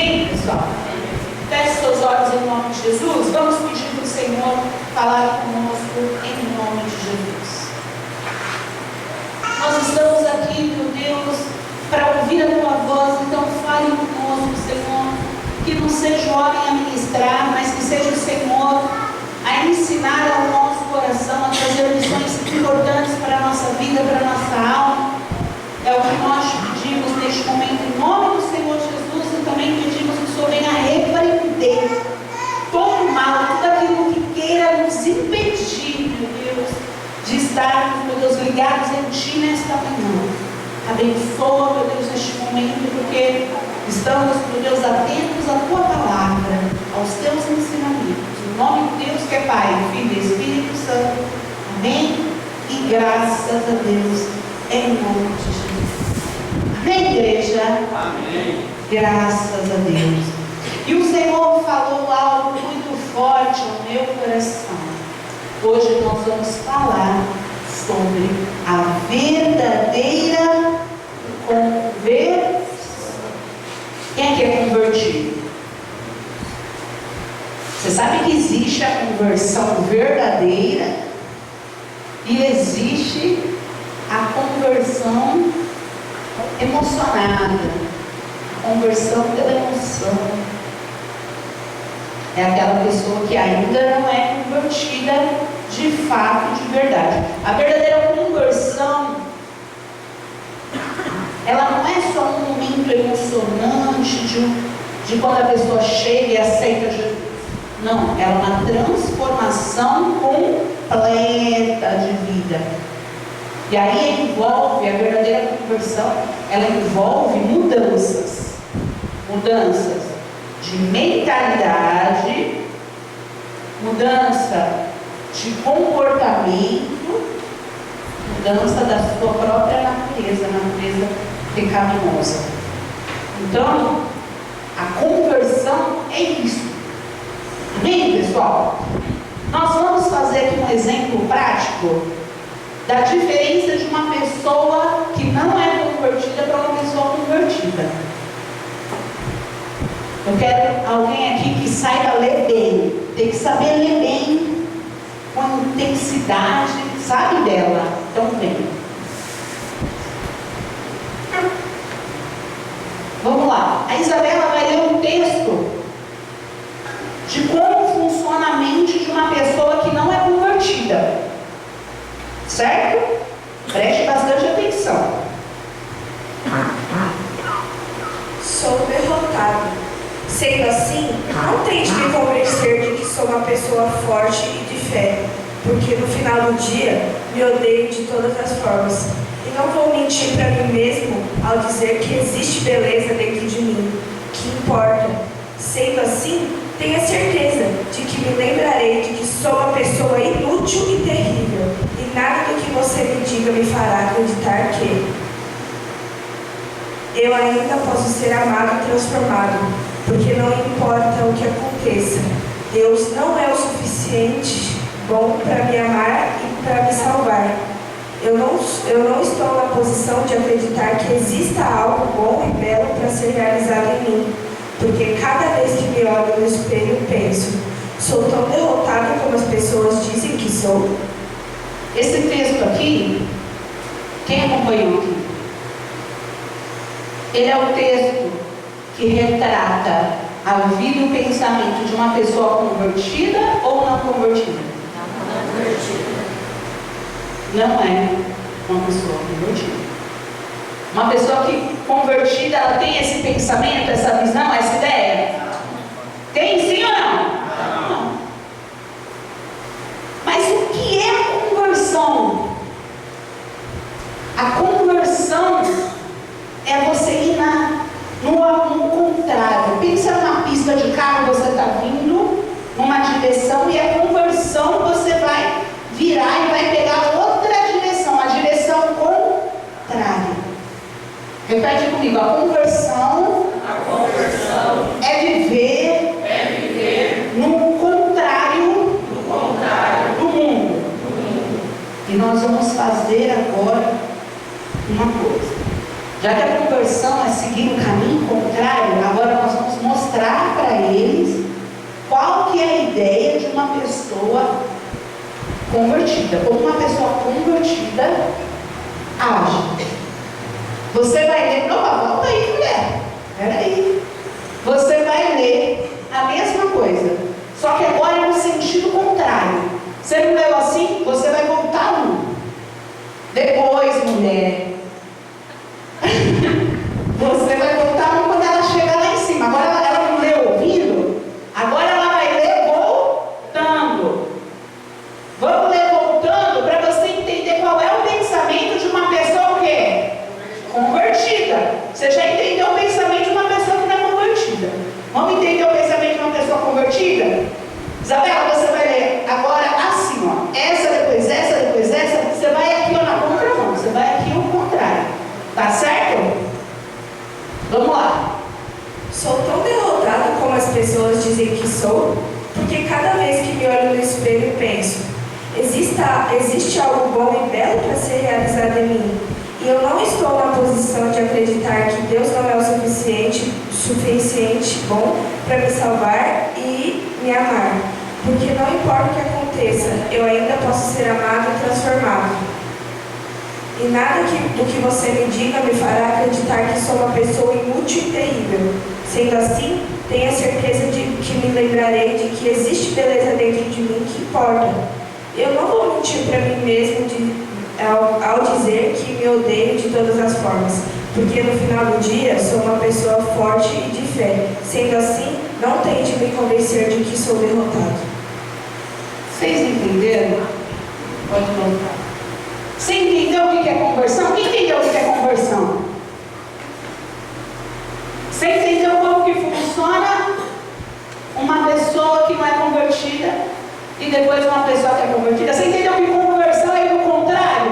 Amém, pessoal? Feche seus olhos em nome de Jesus. Vamos pedir para o Senhor falar conosco em nome de Jesus. Nós estamos aqui, meu Deus, para ouvir a tua voz. Então fale conosco, Senhor. Que não seja o homem a ministrar, mas que seja o Senhor a ensinar ao nosso coração, a trazer lições importantes para a nossa vida, para a nossa alma. É o que nós pedimos neste momento, em nome do Senhor Jesus, e também pedimos que o Senhor venha repreender todo o mal, tudo aquilo que queira nos impedir, meu Deus, de estarmos, meu Deus, ligados em Ti nesta manhã. Abençoa, meu Deus, neste momento, porque estamos, meu Deus, atentos à Tua palavra, aos Teus ensinamentos. Em nome de Deus que é Pai, Filho e Espírito Santo. Amém? E graças a Deus, em nome de Jesus. Amém, igreja? Amém. Graças a Deus. E o Senhor falou algo muito forte ao meu coração. Hoje nós vamos falar sobre a verdadeira conversão. Quem é que é convertido? Você sabe que existe a conversão verdadeira e existe a conversão emocionada, a conversão pela emoção. É aquela pessoa que ainda não é convertida de fato, de verdade. A verdadeira conversão, ela não é só um momento emocionante de quando a pessoa chega e aceita Jesus. Não, ela é uma transformação completa de vida. E aí envolve, a verdadeira conversão, ela envolve mudanças. Mudanças de mentalidade, mudança de comportamento, mudança da sua própria natureza, natureza pecaminosa. Então, a conversão é isso. Amém, pessoal? Nós vamos fazer aqui um exemplo prático da diferença de uma pessoa que não é convertida para uma pessoa convertida. Eu quero alguém aqui que saiba ler bem. Tem que saber ler bem, com intensidade, sabe dela. Então vem. Vamos lá. A Isabela vai ler um texto de como funciona a mente de uma pessoa que não é convertida. Certo? Preste bastante atenção. Sou derrotado. Sendo assim, não tente me convencer de que sou uma pessoa forte e de fé, porque no final do dia me odeio de todas as formas. E não vou mentir para mim mesmo ao dizer que existe beleza dentro de mim, que importa. Sendo assim, tenha certeza de que me lembrarei de que sou uma pessoa inútil e terrível, e nada do que você me diga me fará acreditar que eu ainda posso ser amado e transformado, porque não importa o que aconteça, Deus não é o suficiente bom para me amar e para me salvar. Eu não estou na posição de acreditar que exista algo bom e belo para ser realizado em mim, porque cada vez que me olho no espelho penso, sou tão derrotado como as pessoas dizem que sou. Esse texto aqui, quem acompanhou aqui? Ele é o texto que retrata a vida e o pensamento de uma pessoa convertida ou não convertida? Não convertida. Não é uma pessoa convertida. Uma pessoa que convertida, ela tem esse pensamento, essa visão, essa ideia? Tem sim ou não? Não. Mas o que é a conversão? A conversão é você ir no contrário. Pensa numa pista de carro, você está vindo numa direção, e a conversão você vai virar e vai pegar outra direção, a direção contrária. Repete comigo, a conversão é viver no contrário do mundo. E nós vamos fazer agora uma coisa. Já que a conversão é seguir o caminho contrário, agora nós vamos é a ideia de uma pessoa convertida? Como uma pessoa convertida age? Você vai ler, volta aí, mulher. Peraí. Você vai ler a mesma coisa, só que agora é no sentido contrário. Você não leu assim? Você vai voltar um. Depois, mulher. Você vai voltar um quando ela chegar lá em cima. Agora ela não leu ouvindo, agora ela vai ler voltando. Vamos ler voltando para você entender qual é o pensamento de uma pessoa o quê? Convertida. Você já entendeu o pensamento de uma pessoa que não é convertida. Vamos entender o pensamento de uma pessoa convertida? Isabela, você vai ler agora assim, ó. Essa, depois essa, depois essa. Você vai aqui ó, na contramão. Você vai aqui ao contrário. Tá certo? Vamos lá. Sou tão derrotada como as pessoas dizem que sou, porque cada vez que me olho no espelho penso, existe algo bom e belo para ser realizado em mim. E eu não estou na posição de acreditar que Deus não é o suficiente bom para me salvar e me amar. Porque não importa o que aconteça, eu ainda posso ser amado e transformado. E nada do que você me diga me fará acreditar que sou uma pessoa inútil e terrível. Sendo assim, tenha certeza de que me lembrarei de que existe beleza dentro de mim que importa. Eu não vou mentir para mim mesmo ao dizer que me odeio de todas as formas, porque no final do dia sou uma pessoa forte e de fé. Sendo assim, não tente me convencer de que sou derrotado. Vocês entenderam? Pode voltar. Você entendeu o que é conversão? Quem entendeu o que é conversão? Você entendeu como que funciona uma pessoa que não é convertida e depois uma pessoa que é convertida? Você entendeu que conversão é o contrário?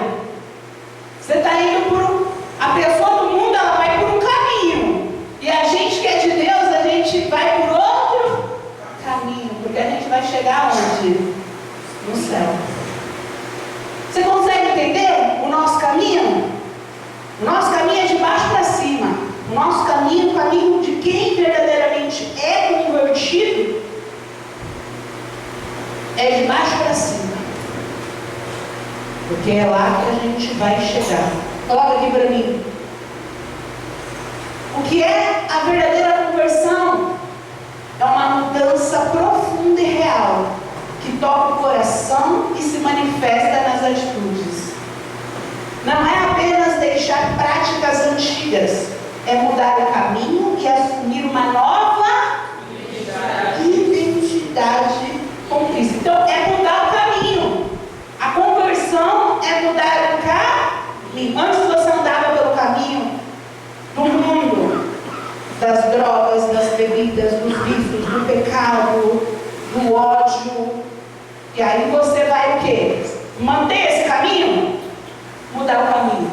Você está indo por... A pessoa do mundo, ela vai por um caminho. E a gente que é de Deus, a gente vai por outro caminho. Porque a gente vai chegar onde? No céu. Você consegue entender o nosso caminho? O nosso caminho é de baixo para cima. O nosso caminho, o caminho de quem verdadeiramente é convertido, é de baixo para cima. Porque é lá que a gente vai chegar. Coloca aqui para mim. O que é a verdadeira conversão? É uma mudança profunda e real, que toca o coração e se manifesta nas atitudes. Não é apenas deixar práticas antigas, é mudar o caminho e assumir uma nova identidade com Cristo. Então, é mudar o caminho. A conversão é mudar o caminho. Antes você andava pelo caminho do mundo, das drogas, das bebidas, dos vícios, do pecado, do ódio. E aí você vai o quê? Manter esse caminho? Mudar o caminho.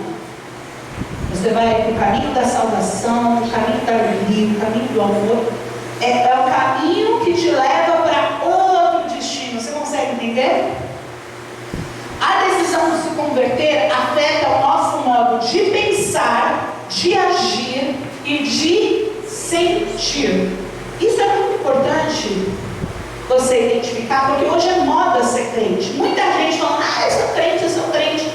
Você vai para o caminho da salvação, o caminho da alegria, o caminho do amor. É o caminho que te leva para outro destino. Você consegue entender? A decisão de se converter afeta o nosso modo de pensar, de agir e de sentir. Isso é muito importante você identificar, porque hoje é moda ser crente. Muita gente fala, eu sou crente, eu sou crente.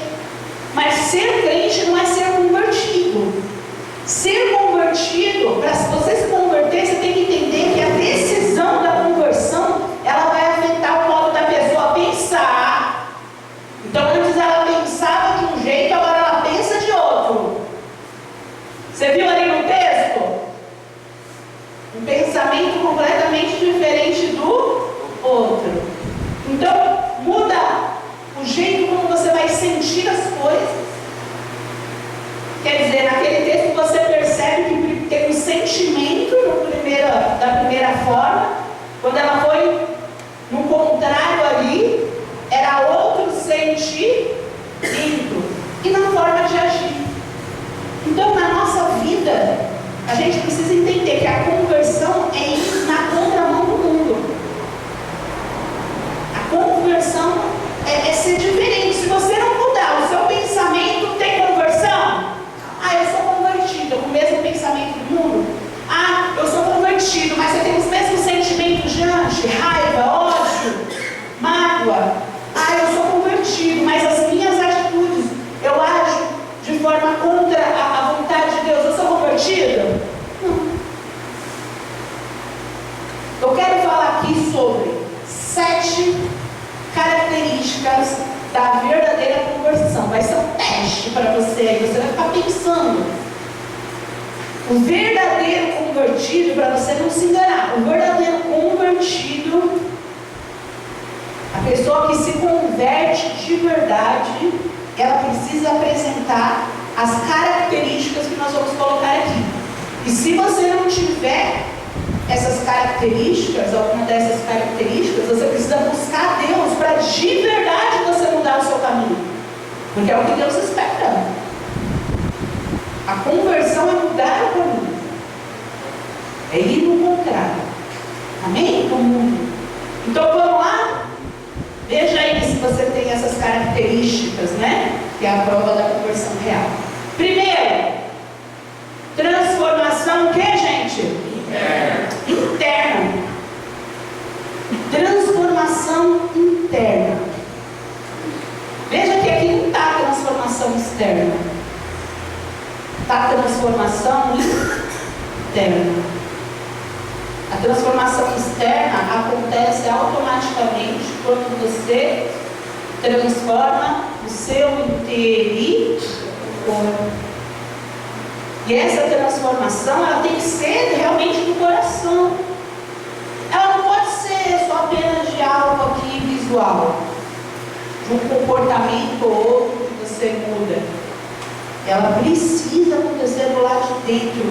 Mas ser crente não é ser convertido. Ser convertido, para você se converter, você tem que entender que a decisão da conversão, ela vai afetar o modo da pessoa pensar. Então antes ela pensava de um jeito, agora ela pensa de outro. Você viu ali no texto? Um pensamento completamente diferente do outro. Então muda o jeito como você vai sentir as coisas. Quer dizer, naquele texto você percebe que tem um sentimento da primeira forma, quando ela foi no contrário ali, era outro sentimento, e na forma de agir. Então na nossa vida, a gente precisa entender que a conversão é ir na contramão do mundo. A conversão é ser diferente. Se você não mudar o seu pensamento, tem conversão? Eu sou convertido, com o mesmo pensamento do mundo. Eu sou convertido, mas você tem os mesmos sentimentos de antes, raiva, aqui sobre 7 características da verdadeira conversão. Vai ser um teste para você aí, você vai ficar pensando. O verdadeiro convertido, para você não se enganar, o verdadeiro convertido, a pessoa que se converte de verdade, ela precisa apresentar as características que nós vamos colocar aqui. E se você não tiver essas características, alguma dessas características, você precisa buscar Deus para de verdade você mudar o seu caminho. Porque é o que Deus espera. A conversão é mudar o caminho. É ir no contrário. Amém? Do mundo. Então vamos lá? Veja aí se você tem essas características, né? Que é a prova da conversão real. Primeiro, transformação o que, gente? Interna. Transformação interna. Veja que aqui não está transformação externa. Está transformação interna. A transformação externa acontece automaticamente quando você transforma o seu interior. E essa transformação, ela tem que ser realmente do coração. Ela não pode ser só apenas de algo aqui visual, de um comportamento ou outro que você muda. Ela precisa acontecer do lado de dentro.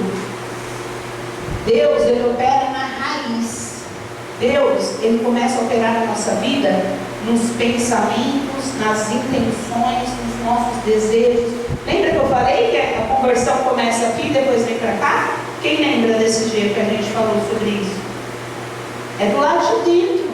Deus, Ele opera na raiz. Deus, Ele começa a operar na nossa vida, nos pensamentos, nas intenções, nos nossos desejos. Lembra que eu falei que a conversão começa aqui e depois vem para cá? Quem lembra desse dia que a gente falou sobre isso? É do lado de dentro.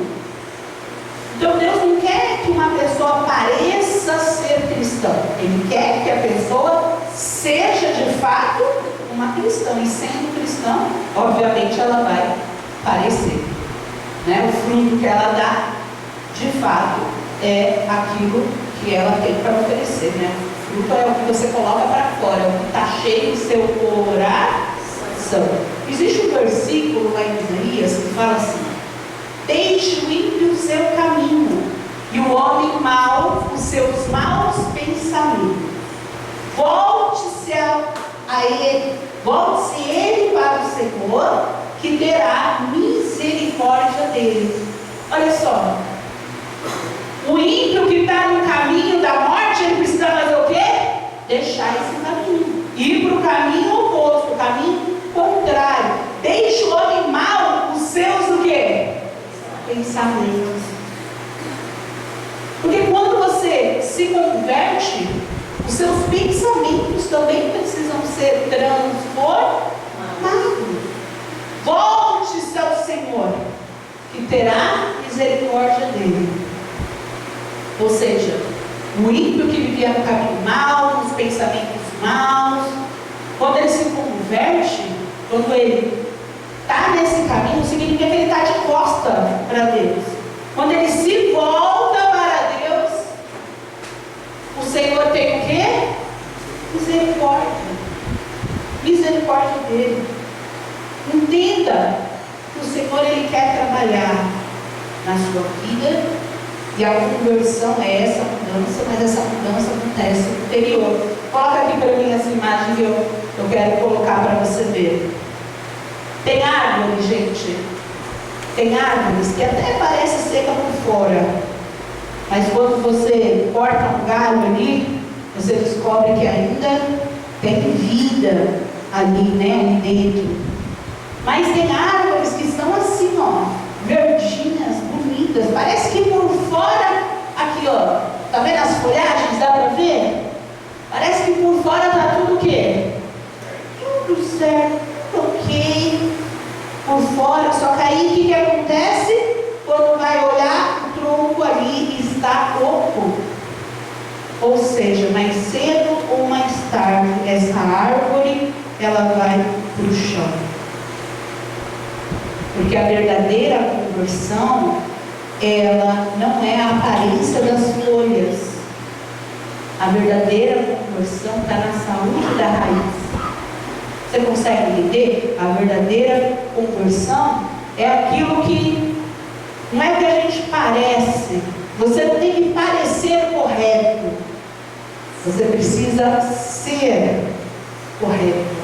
Então Deus não quer que uma pessoa pareça ser cristã. Ele quer que a pessoa seja de fato uma cristã. E sendo cristã, obviamente ela vai parecer. Né? O fruto que ela dá, de fato, é aquilo que ela tem para oferecer. Né? O fruto é o que você coloca para fora, é o que está cheio do seu coração. Existe um versículo lá em Isaías que fala assim: deixe o ímpio o seu caminho, e o homem mau os seus maus pensamentos. Volte-se a ele, volte-se ele para o Senhor, que terá misericórdia dele. Olha só, o ímpio que está no caminho da morte, ele precisa fazer o quê? Deixar esse caminho, ir para o caminho oposto, o caminho contrário. Deixe o homem mau os seus o quê? Pensamentos. Porque quando você se converte, os seus pensamentos também precisam ser transformados. Volte-se ao Senhor, que terá misericórdia dele. Ou seja, o ímpio que vivia no caminho mau, nos pensamentos maus, quando ele se converte, quando ele está nesse caminho, significa que ele está de costa para Deus. Quando ele se volta para Deus, o Senhor tem o quê? Misericórdia. Misericórdia dele. Entenda que o Senhor, Ele quer trabalhar na sua vida, e a conversão é essa mudança, mas essa mudança acontece no interior. Coloca aqui para mim essa imagem que eu quero colocar para você ver. Tem árvore, gente. Tem árvores que até parece seca por fora, mas quando você corta um galho ali, você descobre que ainda tem vida ali, né, ali dentro. Mas tem árvores que estão assim, ó, verdinhas, bonitas. Parece que por fora, aqui, ó, tá vendo as folhagens? Dá para ver? Parece que por fora tá tudo o quê? Tudo certo, ok. Por fora, só que aí o que acontece? Quando vai olhar, o tronco ali está oco. Ou seja, mais cedo ou mais tarde, essa árvore, ela vai para o chão. Porque a verdadeira conversão, ela não é a aparência das folhas. A verdadeira conversão está na saúde da raiz. Você consegue entender? A verdadeira conversão é aquilo que Não é que a gente parece. Você não tem que parecer correto. Você precisa ser correto.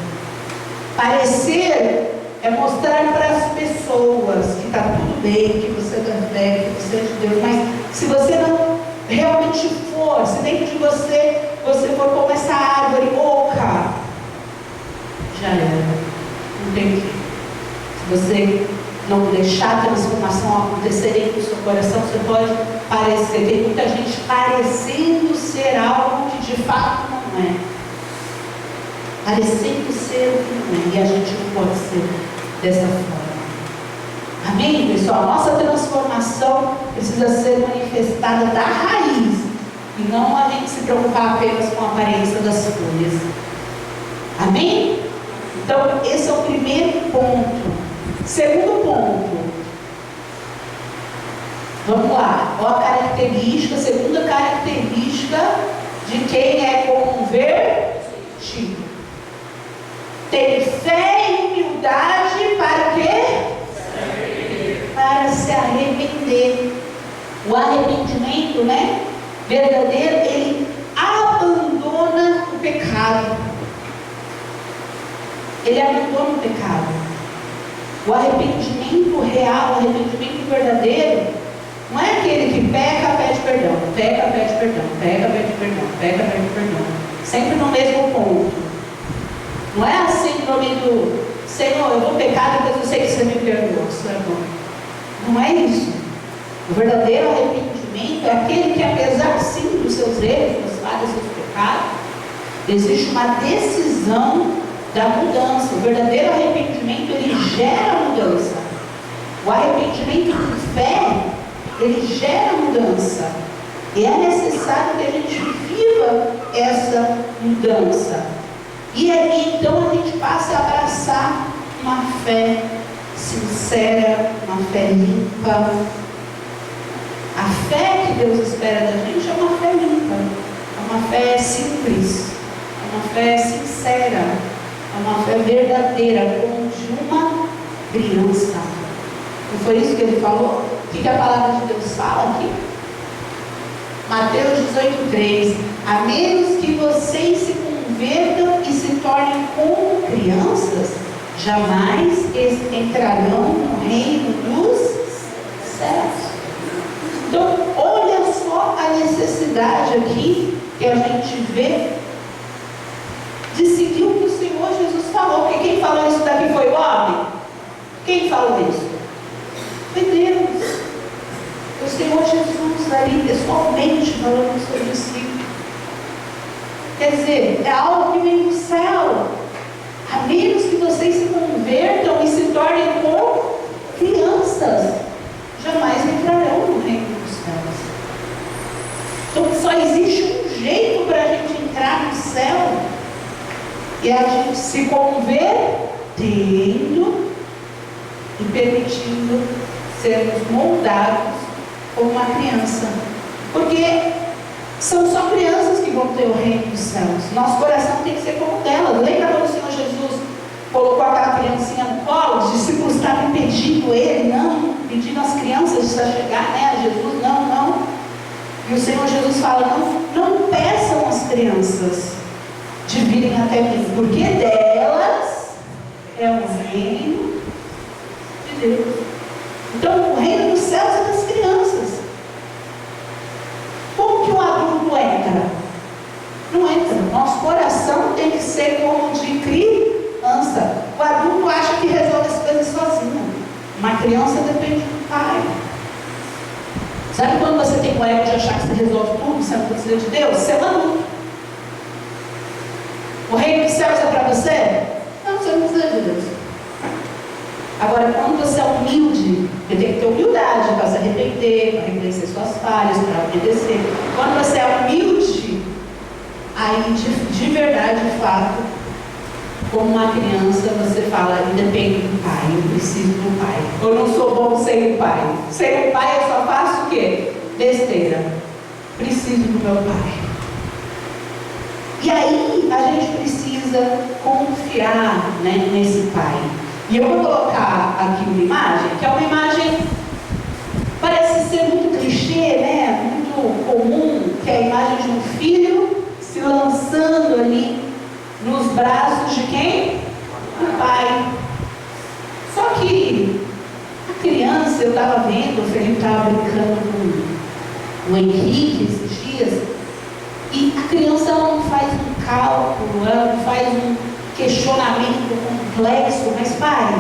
Parecer é mostrar para as pessoas que está tudo bem, que você é da fé, que você é de Deus. Mas se você não realmente for, se dentro de você for como essa árvore oca, já era. Não tem jeito. Se você não deixar a transformação acontecer dentro do seu coração, você pode parecer. Tem muita gente parecendo ser algo que de fato não é. Parecendo ser o que não é. E a gente não pode ser dessa forma. Amém, pessoal? Nossa transformação precisa ser manifestada da raiz. E não a gente se preocupar apenas com a aparência das folhas. Amém? Então, esse é o primeiro ponto. Segundo ponto. Vamos lá. Qual a característica, segunda característica de quem é convertido? Tem fé e humildade para quê? Para se arrepender. O arrependimento, verdadeiro, ele abandona o pecado. Ele abandona o pecado. O arrependimento real, o arrependimento verdadeiro, não é aquele que peca, pede perdão, peca, pede perdão, peca, pede perdão, peca, pede perdão. Sempre no mesmo ponto. Não é a síndrome do Senhor, eu vou pecar, depois eu sei que você me perdoou. Isso é bom. Não é isso. O verdadeiro arrependimento é aquele que, apesar sim dos seus erros, das falhas, dos seus pecados, existe uma decisão da mudança. O verdadeiro arrependimento, ele gera mudança. O arrependimento de fé, ele gera mudança. E é necessário que a gente viva essa mudança. E aí, então, a gente passa a abraçar uma fé sincera, uma fé limpa. A fé que Deus espera da gente é uma fé limpa, é uma fé simples, é uma fé sincera, é uma fé verdadeira, como de uma criança. Não foi isso que ele falou? O que a palavra de Deus fala aqui? Mateus 18:3. A menos que vocês se convertam e se tornem como crianças, jamais entrarão no reino dos céus. Então, olha só a necessidade aqui que a gente vê de seguir o que o Senhor Jesus falou. Porque quem falou isso daqui foi o homem? Quem falou isso? Foi Deus. O Senhor Jesus ali pessoalmente falando com o seu discípulo. Quer dizer, é algo que vem do céu. A menos que vocês se convertam e se tornem como crianças, jamais entrarão no reino dos céus. Então só existe um jeito para a gente entrar no céu, e é a gente se convertendo e permitindo sermos moldados como uma criança. Porque são só crianças que vão ter o reino dos céus. Nosso coração tem que ser como delas. Lembra quando o Senhor Jesus colocou aquela criancinha no colo? Os discípulos estavam impedindo ele, pedindo às crianças de chegar, a Jesus, não. E o Senhor Jesus fala, não peçam às crianças de virem até mim, porque delas é o reino de Deus. Então, o reino dos céus é das crianças. Como que o adulto entra? Não entra. Nosso coração tem que ser como de criança. O adulto acha que resolve as coisas sozinho. Uma criança depende do pai. Sabe quando você tem o ego de achar que você resolve tudo, você não precisa de Deus? Você é um adulto. O reino dos céus é para você? Não, você não precisa de Deus. Agora, quando você é humilde, você tem que ter humildade para se arrepender, para reconhecer suas falhas, para obedecer. Quando você é humilde, aí de verdade, de fato, como uma criança, você fala, depende do pai, eu preciso do pai. Eu não sou bom sem o pai. Sem o pai eu só faço o quê? Besteira. Preciso do meu pai. E aí a gente precisa confiar, nesse pai. E eu vou colocar aqui uma imagem, que é uma imagem lançando ali nos braços de quem? Do pai. Só que a criança, eu estava vendo, o Felipe estava brincando com o Henrique esses dias, e a criança ela não faz um cálculo, ela não faz um questionamento complexo, mas pai,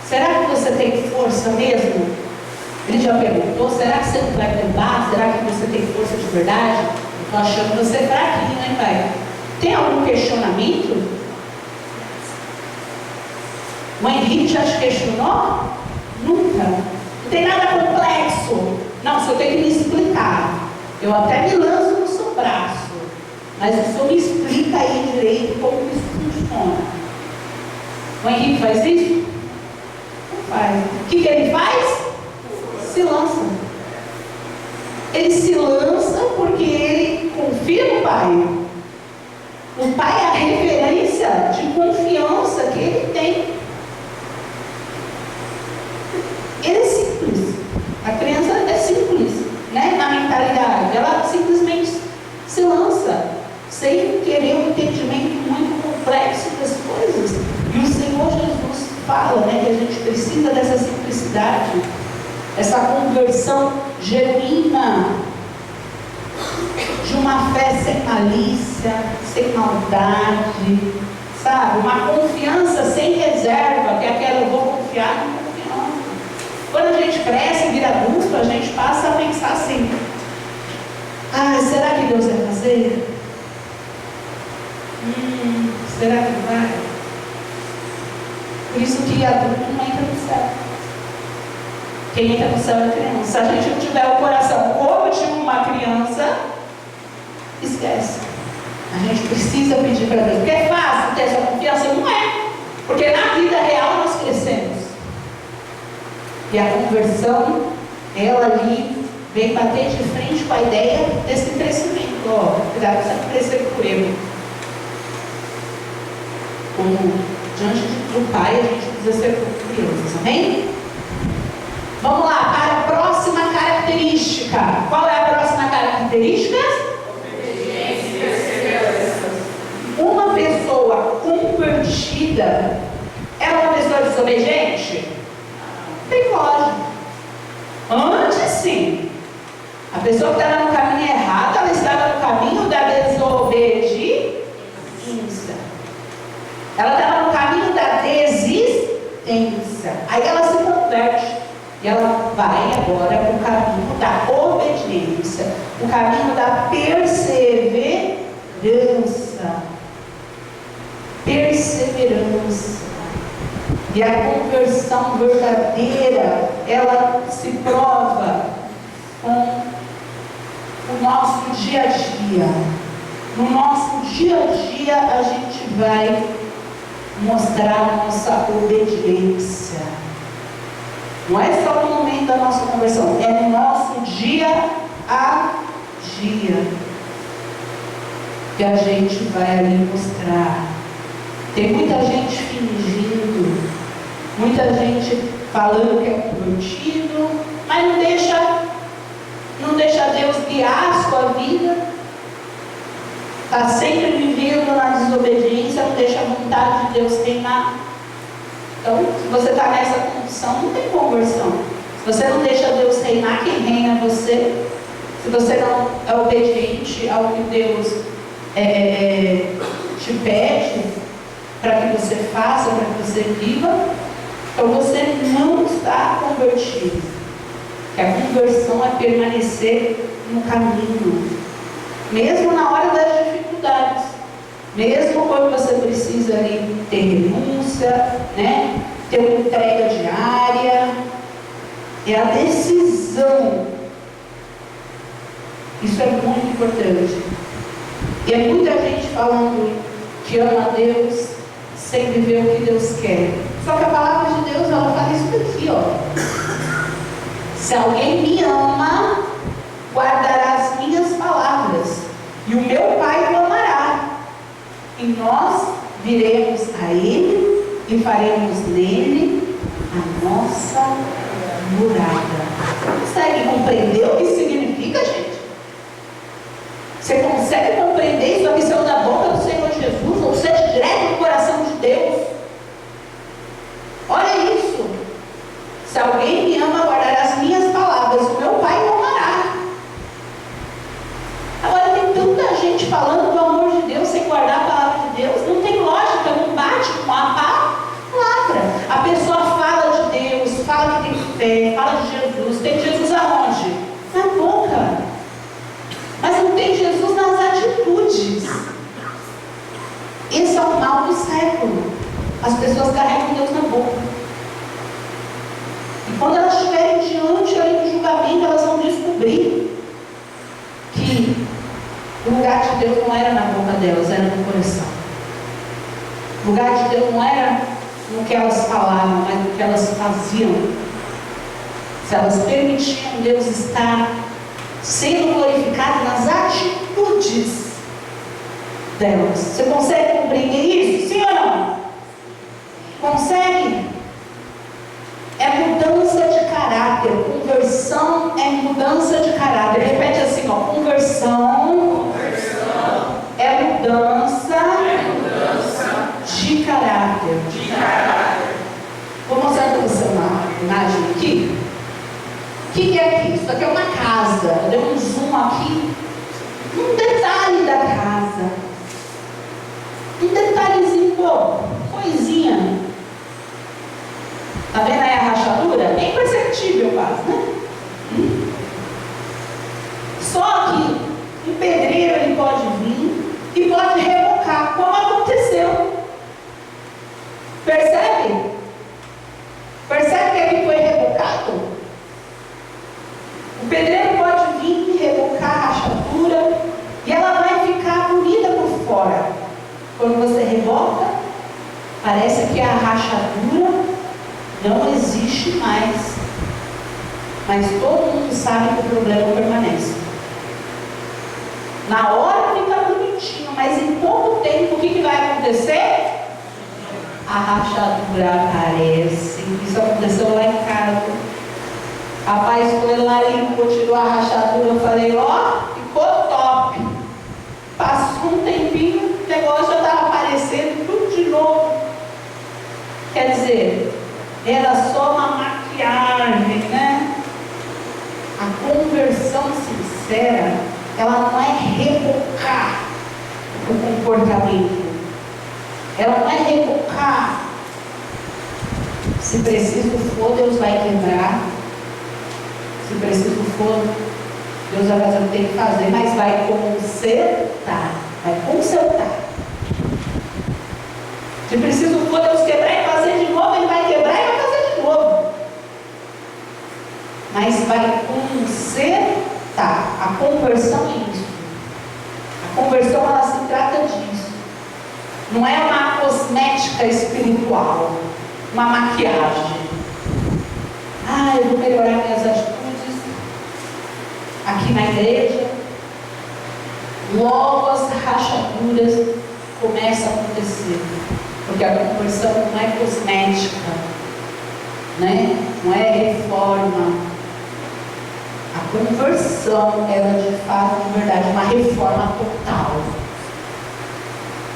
será que você tem força mesmo? Ele já perguntou, será que você não vai levar? Será que você tem força de verdade? Eu estou achando você fraquinho, né, pai? Tem algum questionamento? O Henrique já te questionou? Nunca. Não tem nada complexo. Não, você tem que me explicar. Eu até me lanço no seu braço, mas o senhor me explica aí direito como isso funciona. O Henrique faz isso? Não faz. O que ele faz? Se lança. Ele se lança porque ele confia no pai. O pai é a referência de confiança que ele tem. Ele é simples. A criança é simples, né? Na mentalidade. Ela simplesmente se lança, sem querer um entendimento muito complexo das coisas. E o Senhor Jesus fala, né, que a gente precisa dessa simplicidade, essa conversão genuína, de uma fé sem malícia, sem maldade, sabe? Uma confiança sem reserva, que é aquela, eu vou confiar em confiança. Quando a gente cresce, vira adulto, a gente passa a pensar assim, será que Deus vai fazer? Será que vai? Por isso que adulto não entra no céu. Quem entra no céu é criança. Se a gente não tiver o coração como de uma criança, esquece. A gente precisa pedir para Deus. Porque é fácil ter essa confiança? Não é. Porque na vida real nós crescemos. E a conversão, ela ali vem bater de frente com a ideia desse crescimento. Cuidado, você não crescer por erro. Como diante do Pai, a gente precisa ser curiosos. Amém? Vamos lá, para a próxima característica. Qual é a próxima característica? Obediência e perseverança. Uma pessoa convertida é uma pessoa desobediente? Tem lógica. Antes sim. A pessoa que estava no caminho errado, ela estava no caminho da desobediência. Ela estava no caminho da desistência. Aí ela se converte. E ela vai agora para o caminho da obediência, o caminho da perseverança. Perseverança. E a conversão verdadeira, ela se prova com o nosso dia a dia. No nosso dia a dia, a gente vai mostrar a nossa obediência. Não é só no momento da nossa conversão, é no nosso dia a dia que a gente vai ali mostrar. Tem muita gente fingindo, muita gente falando que é convertido, mas não deixa Deus guiar a sua vida. Está sempre vivendo na desobediência, não deixa a vontade de Deus reinar. Então, se você está nessa condição, não tem conversão. Se você não deixa Deus reinar, quem reina é você. Se você não é obediente ao que Deus te pede para que você faça, para que você viva, então você não está convertido. Que a conversão é permanecer no caminho, mesmo na hora das dificuldades. Mesmo quando você precisa ali ter renúncia, né? Ter uma entrega diária, é a decisão. Isso é muito importante. E é muita gente falando que ama a Deus sem viver o que Deus quer. Só que a palavra de Deus, ela fala isso daqui, Se alguém me ama, guardará as minhas palavras, e o meu Pai o amará. E nós viremos a Ele e faremos nele a nossa morada. Consegue compreender o que significa, gente? Você consegue compreender compreender isso aqui saiu da boca do Senhor Jesus, ou seja, direto do coração de Deus. Olha isso. Se alguém me ama, guardar as minhas palavras, o meu Pai o amará. Agora tem tanta gente falando do amor de Deus sem guardar a palavra de Deus. Não tem lógica, não bate com a palavra. A pessoa fala de Deus, fala que tem fé, fala de Jesus. Tem Jesus aonde? Na boca. Mas não tem Jesus nas atitudes. Esse é o mal do século. As pessoas carregam Deus na boca. E quando elas estiverem diante ali do julgamento, elas vão descobrir que o lugar de Deus não era na boca delas, era no coração. O lugar de Deus não era no que elas falavam, mas no que elas faziam. Se elas permitiam Deus estar sendo glorificado nas atitudes delas. Você consegue compreender isso? Sim ou não? Consegue? É mudança de caráter. Conversão é mudança de caráter. Repete assim, ó. Conversão é mudança de caráter. Vou mostrar para você uma imagem aqui. O que é aqui? Isso aqui é uma casa. Eu dei um zoom aqui. Um detalhe da casa. Um detalhezinho, pô, coisinha. Tá vendo aí a rachadura? Bem perceptível quase, né? Só que um pedreiro ele pode vir e pode rebocar, como aconteceu. Percebe? Percebe que aqui foi rebocado? O pedreiro pode vir e rebocar a rachadura e ela vai ficar bonita por fora. Quando você reboca, parece que a rachadura não existe mais. Mas todo mundo sabe que o problema permanece. Na hora fica bonitinho, mas em pouco tempo o que vai acontecer? A rachadura aparece. Isso aconteceu lá em casa. Rapaz, foi lá e tirou a rachadura. Eu falei, ó, ficou top. Passou um tempinho, o negócio já estava aparecendo tudo de novo. Quer dizer, era só uma maquiagem, né? A conversão sincera, ela não é rebocar o comportamento. Ela não é rebocar. Se preciso for, Deus vai quebrar. Se preciso for, Deus vai fazer o que tem que fazer, mas vai consertar. Vai consertar. Se preciso for, Deus quebrar e fazer de novo, Ele vai quebrar e vai fazer de novo. Mas vai consertar. A conversão é isso. A conversão, ela se trata disso. Não é uma cosmética espiritual, uma maquiagem. Eu vou melhorar minhas atitudes aqui na igreja. Logo as rachaduras começam a acontecer. Porque a conversão não é cosmética, né? Não é reforma. A conversão, ela de fato, de verdade, é uma reforma total.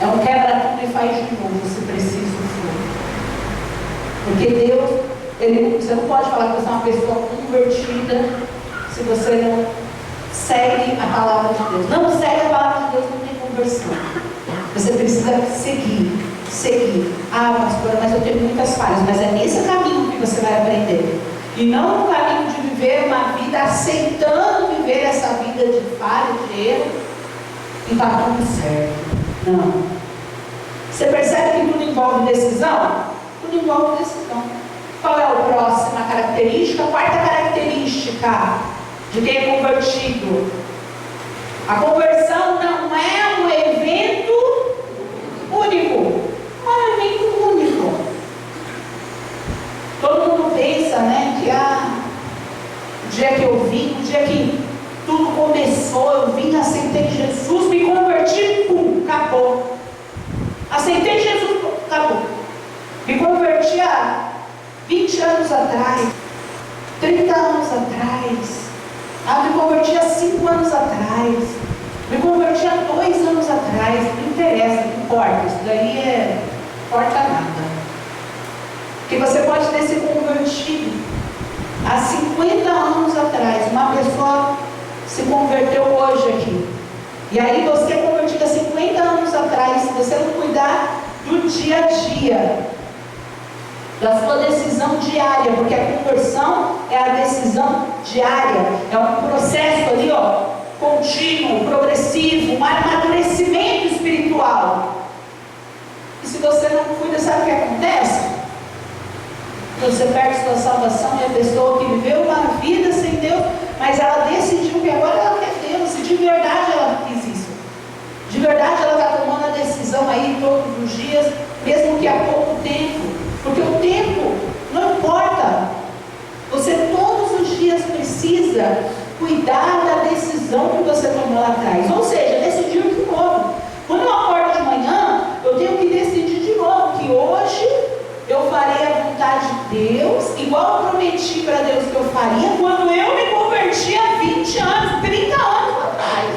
É um quebra tudo e faz de novo, se preciso for. Porque Deus, você não pode falar que você é uma pessoa convertida se você não segue a palavra de Deus. Não segue a palavra de Deus, não tem conversão. Você precisa seguir. Pastora, mas eu tenho muitas falhas. Mas é nesse caminho que você vai aprender. E não no caminho de viver uma vida aceitando viver essa vida de falha, de erro, e está tudo certo. Não. Você percebe que tudo envolve decisão? Tudo envolve decisão. Qual é a próxima característica? A quarta característica de quem é convertido. A conversão não é um evento único. Não é um evento único. Todo mundo pensa, né, que o dia que eu vim, o dia que tudo começou, eu vim, aceitei Jesus, me converti, pum, acabou. Aceitei Jesus, pum, acabou. Me converti há 20 anos atrás, 30 anos atrás. Me converti há 5 anos atrás. Me converti há 2 anos atrás, não interessa, não importa, isso daí não importa nada. Porque você pode ter se convertido há 50 anos atrás. Uma pessoa se converteu hoje aqui. E aí você é convertido há 50 anos atrás. Se você não cuidar do dia a dia, da sua decisão diária, porque a conversão é a decisão diária, é um processo ali, contínuo, progressivo, um amadurecimento espiritual. E se você não cuida, sabe o que acontece? Você perde sua salvação e a pessoa que viveu uma vida sem Deus, mas ela decidiu que agora ela quer Deus, e de verdade ela quis isso. De verdade ela está tomando a decisão aí todos os dias, mesmo que há pouco tempo. Porque o tempo não importa. Você todos os dias precisa cuidar da decisão que você tomou lá atrás. Ou seja, decidir de novo. Quando eu acordo de manhã, eu tenho que decidir de novo que hoje eu farei a vontade de Deus, igual eu prometi para Deus que eu faria quando eu me converti há 20 anos, 30 anos atrás.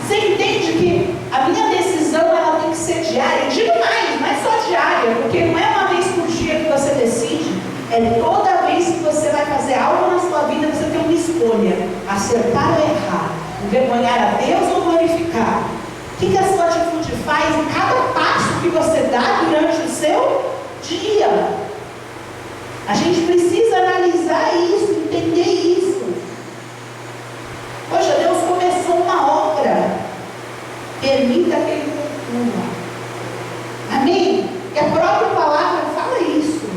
Você entende que a minha decisão ela tem que ser diária? Eu digo mais, não é só diária, porque não é uma vez por dia que você decide, é toda vez que você vai fazer algo na sua vida, você tem uma escolha: acertar ou errar, envergonhar a Deus ou glorificar. O que a sua atitude faz em cada passo que você dá durante o seu dia? A gente precisa analisar isso, entender isso. Poxa, Deus começou uma obra, permita que Ele conclua. Amém? E a própria palavra fala isso.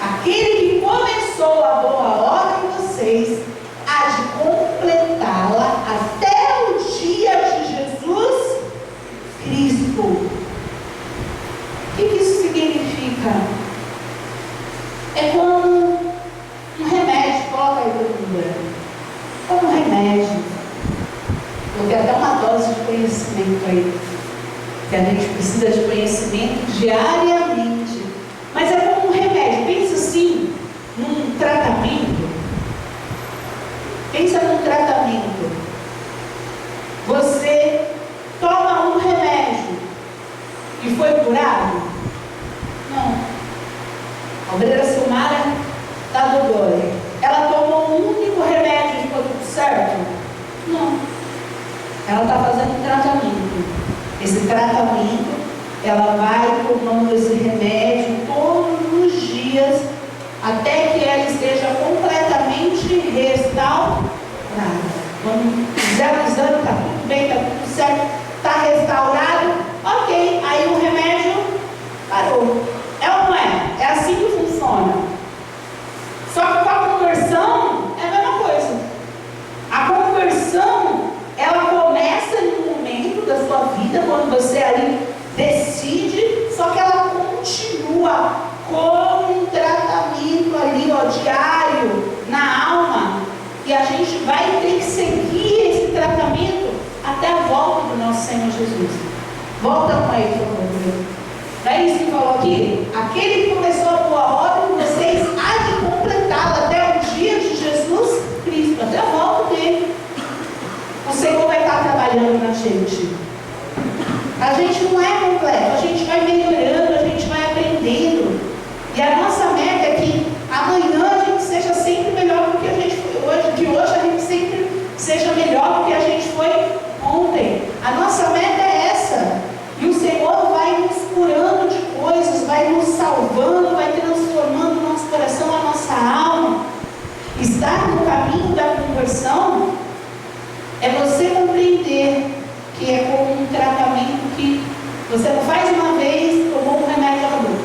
Aquele que começou a boa obra em vocês há de completá-la até o dia de Jesus Cristo. O que isso significa? É como um remédio. Coloca aí para o como um remédio. Vou ter até uma dose de conhecimento aí, que a gente precisa de conhecimento diariamente. Mas é como um remédio. Pensa assim, num tratamento. Pensa num tratamento. Você toma um remédio e foi curado? Não. A obreira Silmara da Dodói, ela tomou um único remédio e ficou tudo certo? Não. Ela está fazendo um tratamento. Esse tratamento, ela vai tomando esse remédio todos os dias, até que ela esteja completamente restaurada. Quando fizer o exame, está tudo bem, está tudo certo, está restaurado, ok, aí o remédio parou. É ou não é? É assim que funciona. Só que com a conversão é a mesma coisa. A conversão, ela começa em um momento da sua vida, quando você ali decide, só que ela continua com um tratamento ali, diário, na alma. E a gente vai ter que seguir esse tratamento até a volta do nosso Senhor Jesus. Volta com ele, por favor. Não é isso que falou aqui? Aquele que começou a boa obra em vocês há de completá-la até o dia de Jesus Cristo, até a volta dele. O Senhor vai estar trabalhando na gente. A gente não é completo, a gente vai melhorando, a gente vai aprendendo. E a nossa meta é que amanhã a gente seja sempre melhor do que a gente foi hoje, que hoje a gente sempre seja melhor do que a gente foi ontem. A nossa meta é essa. E o Senhor vai nos curando de coisas, vai nos salvando, vai transformando o nosso coração, a nossa alma. Estar no caminho da conversão é você compreender que é como um tratamento que você não faz uma vez, tomou um remédio, acabou.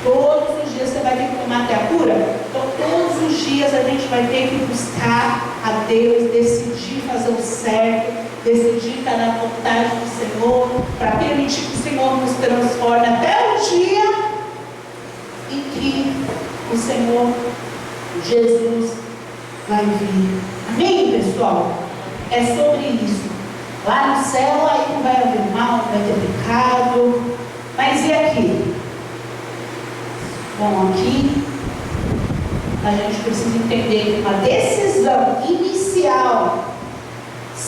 Todos os dias você vai ter que tomar até a cura. Então todos os dias a gente vai ter que buscar a Deus, decidir fazer o certo, decidir estar na vontade do Senhor, para permitir que o Senhor nos transforme até o dia em que o Senhor Jesus vai vir. Amém, pessoal? É sobre isso. Lá no céu aí não vai haver mal, não vai ter pecado. Mas e aqui? Bom, aqui a gente precisa entender que uma decisão inicial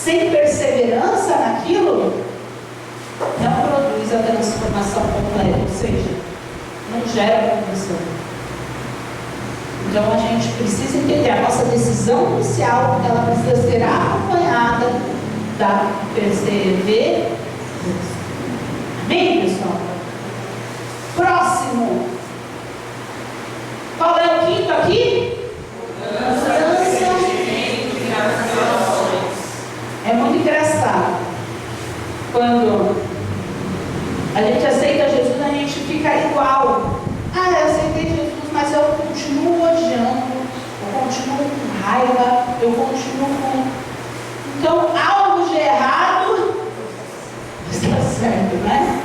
sem perseverança naquilo, não produz a transformação completa, ou seja, não gera conversão. Então a gente precisa entender a nossa decisão inicial, ela precisa ser acompanhada da perseverança. Amém, pessoal? Próximo. Qual é o quinto aqui? É muito engraçado. Quando a gente aceita Jesus, a gente fica igual. Ah, eu aceitei Jesus, mas eu continuo odiando, eu continuo com raiva, eu continuo com... Então, algo de errado está certo, né?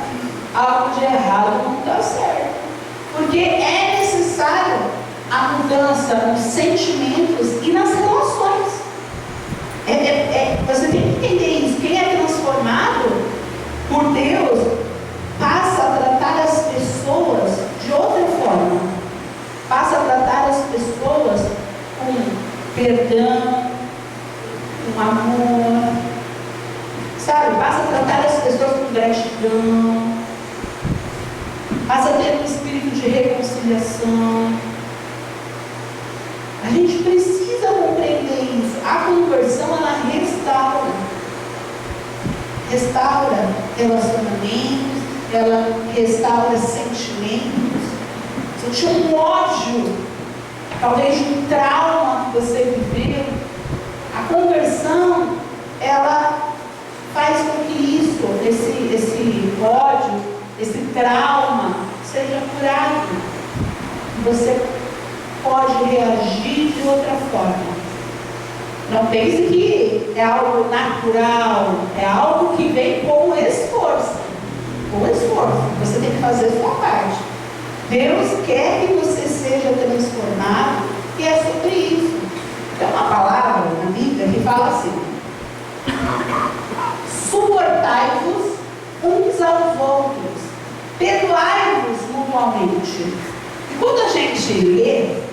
Algo de errado não está certo. Porque é necessário a mudança nos sentimentos e nas relações. Você tem que entender isso. Quem é transformado por Deus passa a tratar as pessoas de outra forma. Passa a tratar as pessoas com perdão, com amor. Sabe? Passa a tratar as pessoas com gratidão. Passa a ter um espírito de reconciliação. A gente precisa compreender isso. A conversão, ela restaura relacionamentos, ela restaura sentimentos. Você tinha um ódio, talvez de um trauma que você viveu. A conversão, ela faz com que esse ódio, esse trauma seja curado. Você pode reagir de outra forma. Não pense que é algo natural, é algo que vem com esforço. Com esforço. Você tem que fazer a sua parte. Deus quer que você seja transformado e é sobre isso. Tem uma palavra na Bíblia que fala assim: suportai-vos uns aos outros, perdoai-vos mutuamente. E quando a gente lê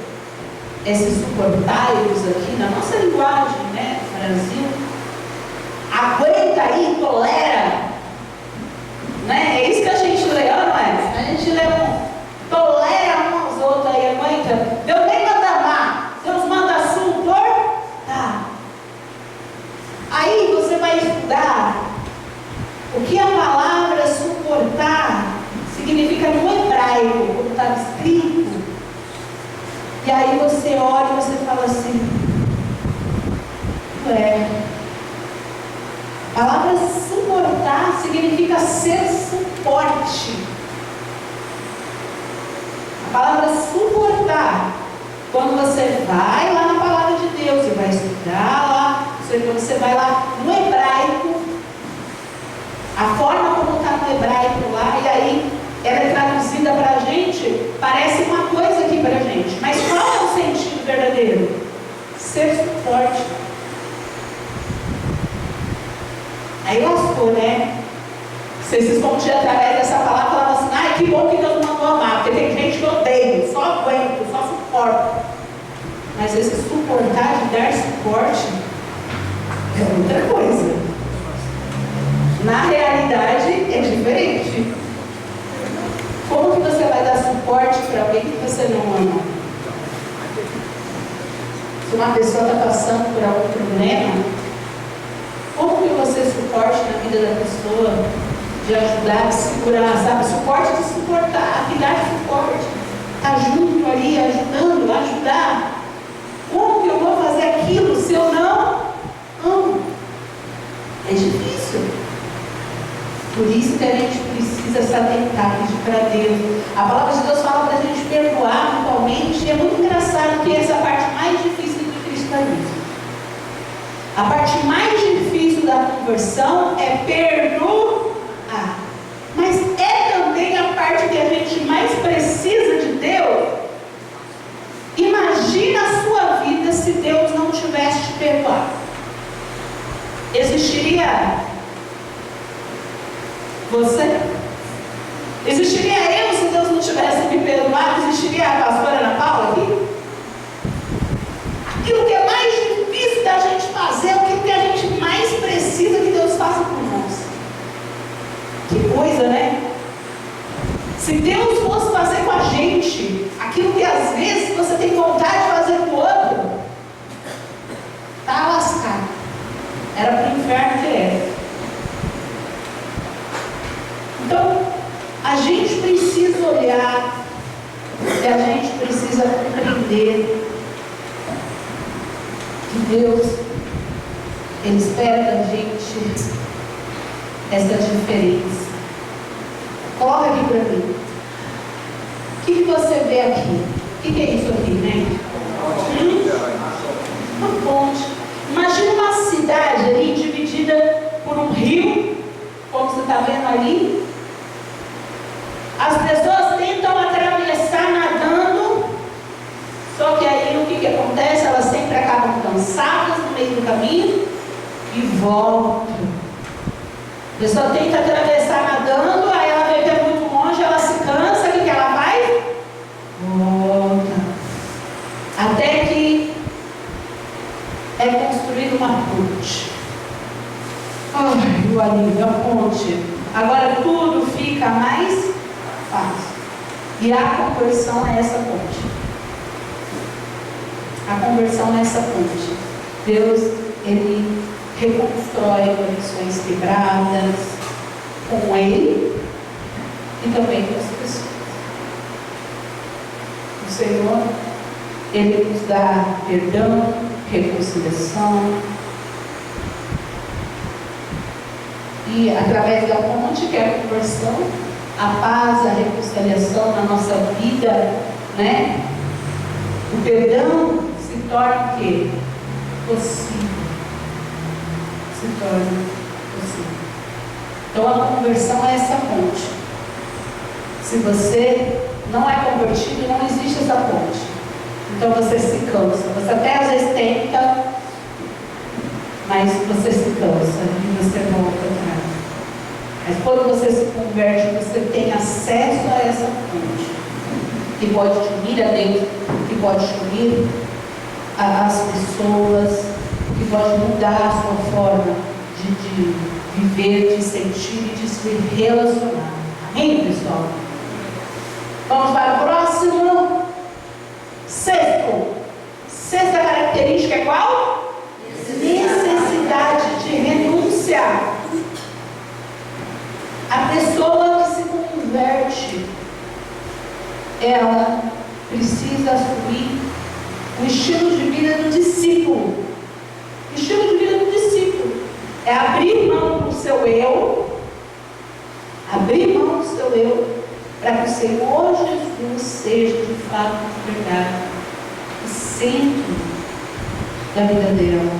esse suportai-vos aqui na nossa linguagem, né, Brasil, aguenta aí, tolera, né? É isso que a gente lê, não é? A gente lê tolera uns aos outros aí, aguenta. Deus nem manda amar, Deus manda suportar. Aí você vai estudar o que a palavra suportar significa no hebraico, como está escrito. E aí você olha e você fala assim: a palavra suportar significa ser suporte. A palavra suportar, quando você vai lá na palavra de Deus e vai estudar lá, quando você vai lá no hebraico, a forma como está no hebraico lá, e aí ela é traduzida para a gente, parece uma coisa aqui para a gente, mas qual é o sentido verdadeiro? Ser suporte. Aí lascou, né? Você se escondia através dessa palavra e falava assim: ai, que bom que Deus mandou amar, porque tem gente que odeia, só aguento, só suporta. Mas esse suportar, de dar suporte, é outra coisa. Na realidade, é diferente. Como que você vai dar suporte para alguém que você não ama? Se uma pessoa está passando por algum problema, como que você suporte na vida da pessoa, de ajudar, de segurar, sabe? Suporte de suportar, que dá suporte. Está junto ali, ajudando, ajudar. Como que eu vou fazer aquilo se eu não amo? É difícil. Por isso que a gente precisa se atentar, pedir para Deus. A palavra de Deus fala para a gente perdoar mutuamente. E é muito engraçado que essa é a parte mais difícil do cristianismo. A parte mais difícil da conversão é perdoar. Mas é também a parte que a gente mais precisa de Deus. Imagina a sua vida se Deus não tivesse te perdoado. Existiria você? Existiria eu se Deus não tivesse me perdoado? Existiria a pastora Ana Paula aqui? Aquilo que é mais difícil da gente fazer, aquilo que a gente mais precisa Era para o inferno direto. Então, a gente precisa olhar e a gente precisa compreender que Deus, Ele espera da gente essa diferença. Coloca aqui para mim. O que você vê aqui? O que é isso aqui, né? Uma ponte. Imagina uma cidade ali dividida por um rio, como você está vendo ali. As pessoas tentam atravessar nadando, só que aí o que acontece? Elas sempre acabam cansadas no meio do caminho e voltam. A pessoa tenta atravessar nadando, aí ela vê que é muito longe, ela se cansa, o que ela faz? Volta. Até que é construída uma ponte. Ai, o alívio, a ponte. Agora tudo fica mais fácil. E a conversão é essa ponte. A conversão é essa ponte. Deus, Ele reconstrói conexões quebradas com Ele e também com as pessoas. O Senhor, Ele nos dá perdão, reconciliação. E através da ponte, que é a conversão, a paz, a reconciliação na nossa vida, né? O perdão se torna o quê? Possível. Se torna possível. Então a conversão é essa ponte. Se você não é convertido, não existe essa ponte. Então você se cansa. Você até às vezes tenta, mas você se cansa e você volta atrás. Mas quando você se converte, você tem acesso a essa fonte, que pode te unir a Deus, que pode te unir às pessoas, que pode mudar a sua forma de viver, de sentir e de se relacionar. Amém, pessoal? Vamos para o próximo. Sexta característica é qual? Necessidade de renúncia. A pessoa que se converte, ela precisa assumir o estilo de vida do discípulo. O estilo de vida do discípulo é abrir mão do seu eu, para que o Senhor Jesus seja de fato, de verdade, o centro da vida dela.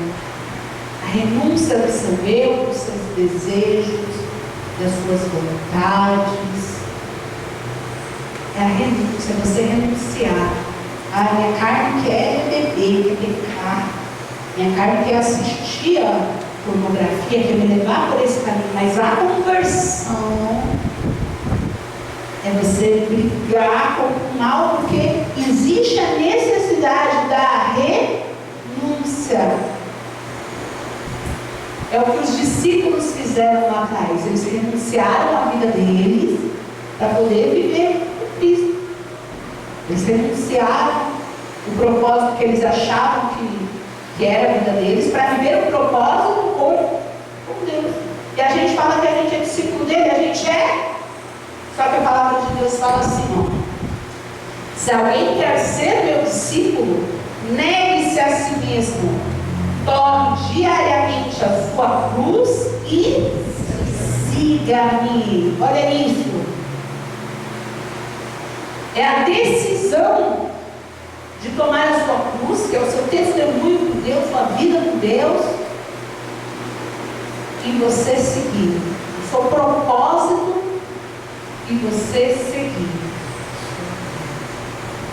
A renúncia do seu eu, dos seus desejos, das suas vontades. É a renúncia, você renunciar. Ah, minha carne quer beber, quer pecar. Minha carne quer assistir a pornografia, quer me levar por esse caminho. Mas a conversão é você brigar com o mal, porque existe a necessidade da renúncia. É o que os discípulos fizeram lá atrás. Eles renunciaram à vida deles para poder viver com Cristo. Eles renunciaram o propósito que eles achavam que era a vida deles para viver o propósito com Deus. E a gente fala que a gente é discípulo dele, a gente é. Só que a palavra de Deus fala assim, ó. Se alguém quer ser meu discípulo, negue-se a si mesmo. Tome diariamente a sua cruz e siga-me. Olha isso. É a decisão de tomar a sua cruz, que é o seu testemunho com Deus, sua vida com Deus, e você seguir. O seu propósito e você seguir.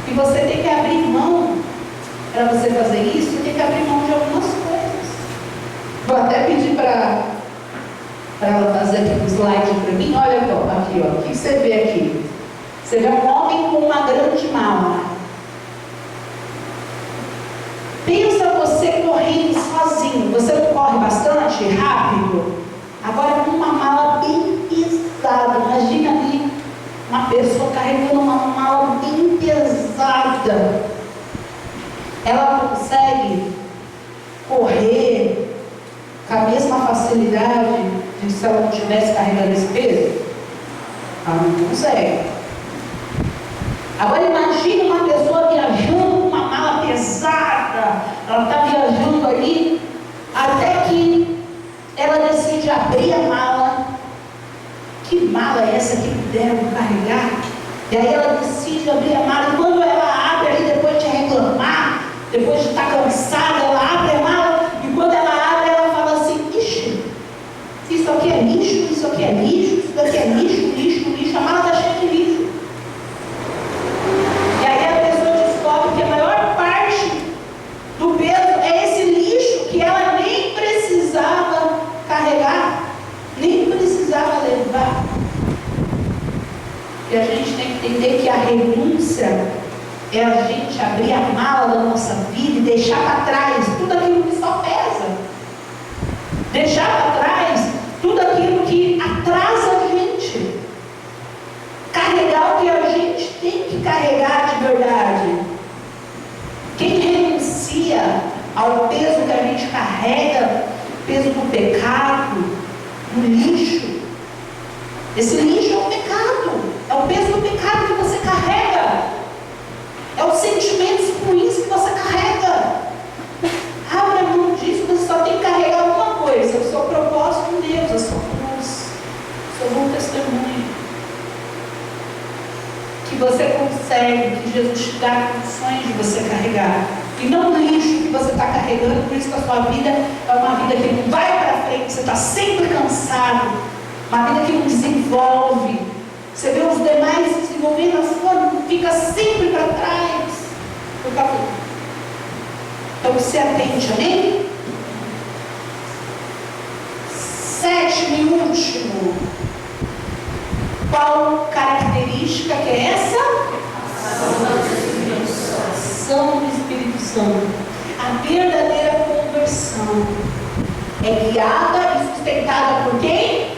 E você tem que abrir mão. Para você fazer isso, você tem que abrir mão de algumas coisas. Vou até pedir para ela fazer aqui um slide para mim. Olha aqui, ó. O que você vê aqui? Você vê um homem com uma grande mala. Pensa você correndo sozinho. Você não corre bastante, rápido? Agora com uma mala bem pesada. Imagina ali uma pessoa carregando uma mala bem pesada. Ela consegue correr, cabeça facilidade de se ela não estivesse carregando esse peso? Ela não consegue. Agora imagine uma pessoa viajando com uma mala pesada, ela está viajando ali, até que ela decide abrir a mala. Que mala é essa que puderam carregar? E aí ela decide abrir a mala, e quando ela abre ali, depois de reclamar, depois de estar cansada, ela abre a mala, e quando ela abre, ela fala assim: ixi, isso aqui é lixo, isso aqui é lixo, isso daqui é lixo, lixo, lixo, a mala está cheia de lixo. E aí a pessoa descobre que a maior parte do peso é esse lixo que ela nem precisava carregar, nem precisava levar. E a gente tem que entender que a renúncia é a gente abrir a mala da nossa vida e deixar para trás tudo aquilo que só pesa. Deixar para trás tudo aquilo que atrasa a gente. Carregar o que a gente tem que carregar de verdade. Quem renuncia ao peso que a gente carrega, peso do pecado, do lixo, esse lixo é o pecado, é o peso do pecado que você carrega, é os sentimentos ruins que você carrega. Abra mão disso, você só tem que carregar uma coisa: o seu propósito com Deus, a sua cruz, o seu bom testemunho. Que você consegue, que Jesus te dá condições de você carregar, e não o lixo que você está carregando. Por isso que a sua vida é uma vida que não vai para frente, você está sempre cansado, uma vida que não desenvolve. Você vê os demais se desenvolvendo, a sua fica sempre para trás. Por favor. Então você atende, amém? Sétimo e último. Qual característica que é essa? Ação do Espírito Santo. A verdadeira conversão é guiada e sustentada por quem?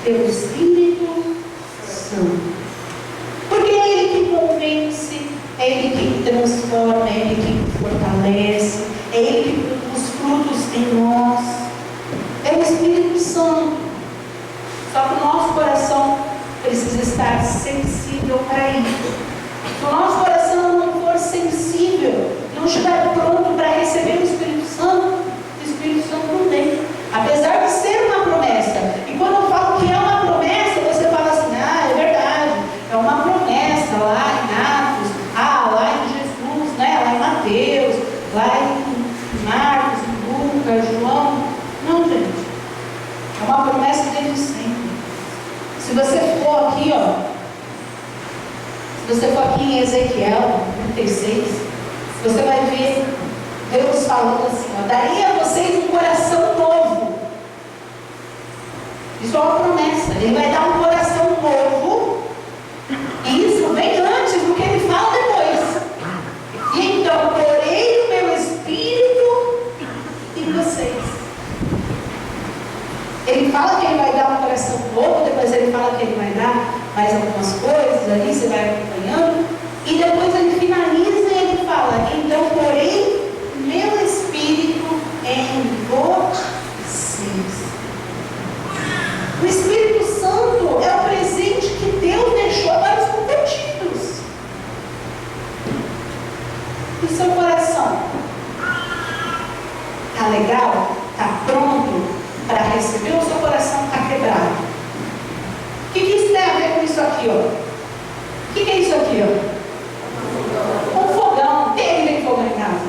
Pelo Espírito Santo. Porque é Ele que convence, é Ele que transforma, é Ele que fortalece, é Ele que produz frutos em nós. É o Espírito Santo. Só que o nosso coração precisa estar sensível para isso. Se o nosso coração não for sensível, não estiver pronto para receber o Espírito Santo não vem. Apesar de ser uma promessa. E quando eu falo que é uma promessa, você fala assim: ah, é verdade, é uma promessa lá em Atos, lá em Jesus, né? Lá em Mateus, lá em Marcos, em Lucas, João. Não, gente. É uma promessa desde sempre. Se você for aqui, se você for aqui em Ezequiel 36, você vai ver Deus falando assim: daria a vocês um coração novo. Isso é uma promessa. Ele vai dar um coração novo. E isso vem antes do que ele fala depois. E então porei o meu espírito em vocês. Ele fala que ele vai dar um coração novo, depois ele fala que ele vai dar mais algumas coisas ali, você vai acompanhando, e depois ele finaliza e ele fala: então porém meu espírito em vocês. O Espírito Santo é o presente que Deus deixou para os convertidos. E seu coração está legal? Está pronto para receber, ou seu coração está quebrado? O que isso tem a ver com isso aqui, O que é isso aqui, Um fogão. Tem fogão em casa?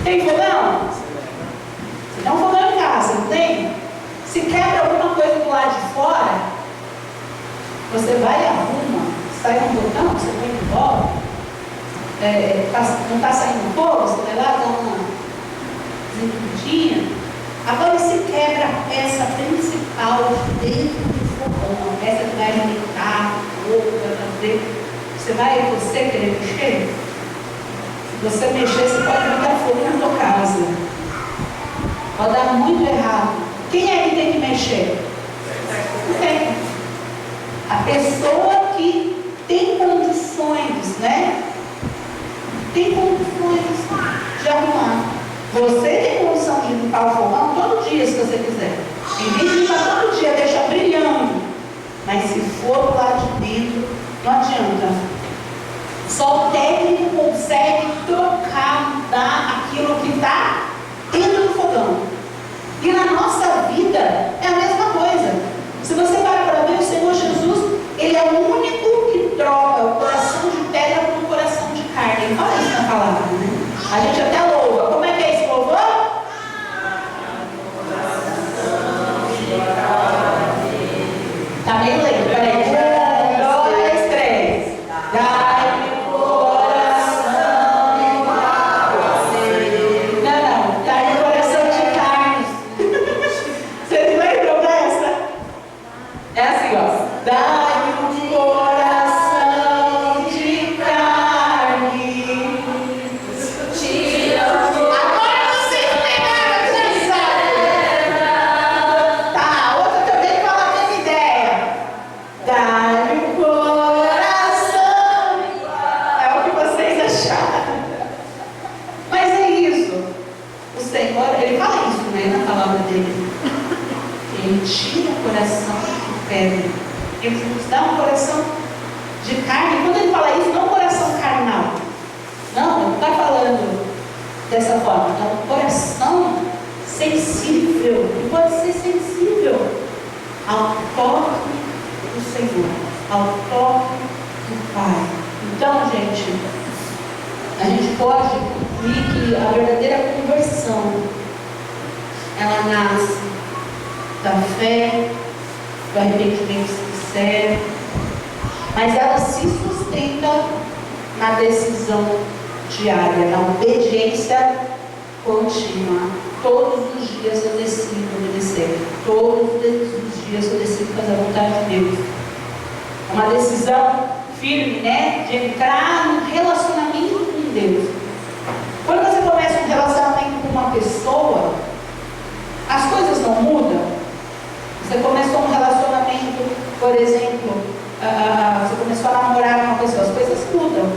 Tem fogão? Você tem um fogão em casa, não tem? Se quebra alguma coisa do lado de fora, você vai e arruma, sai um botão, você põe de volta, não está saindo fogo, você vai lá, dá uma desentudinha. Agora se quebra a peça principal dentro do fogão, a peça que vai alimentar o fogo, vai fazer. Você querer mexer? Se você mexer, você pode botar fogo na sua casa. Pode dar muito errado. Quem é que tem que mexer? Não tem. A pessoa que tem condições, né? Tem condições de arrumar. Você tem condições condição de limpar o fogão todo dia, se você quiser. Em vez de limpar todo dia, deixa brilhando. Mas se for do lado de dentro, não adianta. Só o técnico consegue trocar, mudar aquilo que está dentro do fogão. E na nossa vida é a mesma coisa. Se você parar para ver, o Senhor Jesus, Ele é o único que troca o coração de pedra por um coração de carne. Ele fala isso na palavra, né? A gente até louva. Como é que é esse louvor? Tá meio lento, peraí. 1, 2, 3. Dai-me um coração igual a você. Não, dai-me um coração de carne. Vocês lembram dessa? É assim, ó. Dai-me um coração de carne. Agora vocês pegaram, já sabem. Tá, outra também fala a mesma ideia. Dai-me um coração. É o que vocês acharam. Mas é isso. O Senhor, Ele fala isso, né, na palavra dele. Ele tira o coração de pedra. Ele nos dá um coração de carne. Quando Ele fala isso, não um coração carnal. Não está falando dessa forma. É um coração sensível. E pode ser sensível ao toque do Senhor, ao toque do Pai. Então, gente, a gente pode ver que a verdadeira conversão, ela nasce da fé, do arrependimento sincero, mas ela se sustenta na decisão diária, na obediência contínua. Todos os dias eu decido obedecer. Todos os dias eu decido fazer a vontade de Deus. É uma decisão firme, né? De entrar num relacionamento com Deus. Quando você começa um relacionamento com uma pessoa, as coisas não mudam. Você começou um relacionamento, por exemplo, você começou a namorar com uma pessoa, as coisas mudam.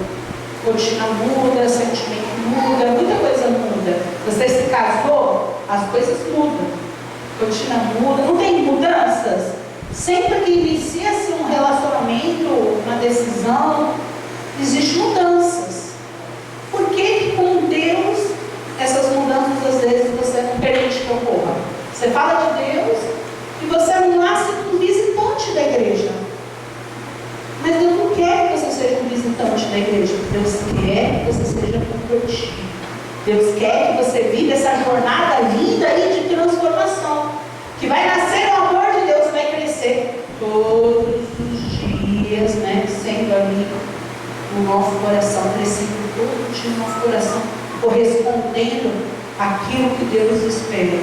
Rotina muda, sentimento muda, muita coisa muda. Você se casou, as coisas mudam. Rotina muda, não tem mudanças? Sempre que inicia-se um relacionamento, uma decisão, existem mudanças. Por que com Deus essas mudanças às vezes você não permite que ocorra? Você fala de Deus e você não nasce um visitante da igreja. Mas Deus não quer que você seja um visitante da igreja. Deus quer que você seja convertido. Deus quer que você viva essa jornada linda aí de transformação. Que vai nascer o amor de Deus, vai crescer todos os dias, né? Sendo ali no nosso coração, crescendo todo dia no nosso coração, correspondendo àquilo que Deus espera.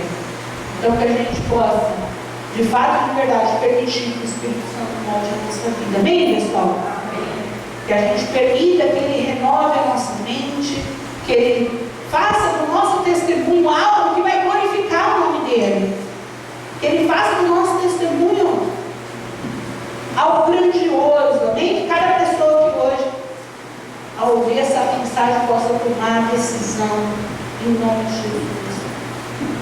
Então que a gente possa, de fato, de verdade, permitir que o Espírito Santo molde a nossa vida. Amém, pessoal? Amém. Que a gente permita que Ele renove a nossa mente, que Ele faça do nosso testemunho algo que vai glorificar o nome dEle. Que Ele faça do nosso testemunho algo grandioso. Amém? Que cada pessoa que hoje, ao ouvir essa mensagem, possa tomar a decisão em nome de Jesus.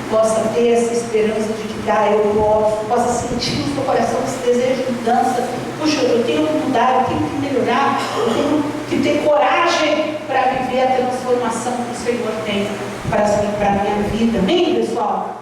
Possa ter essa esperança de que eu possa sentir no seu coração esse desejo de mudança. Puxa, eu tenho que mudar, eu tenho que melhorar, eu tenho que ter coragem para viver a transformação que o Senhor tem para a minha vida. Amém, pessoal?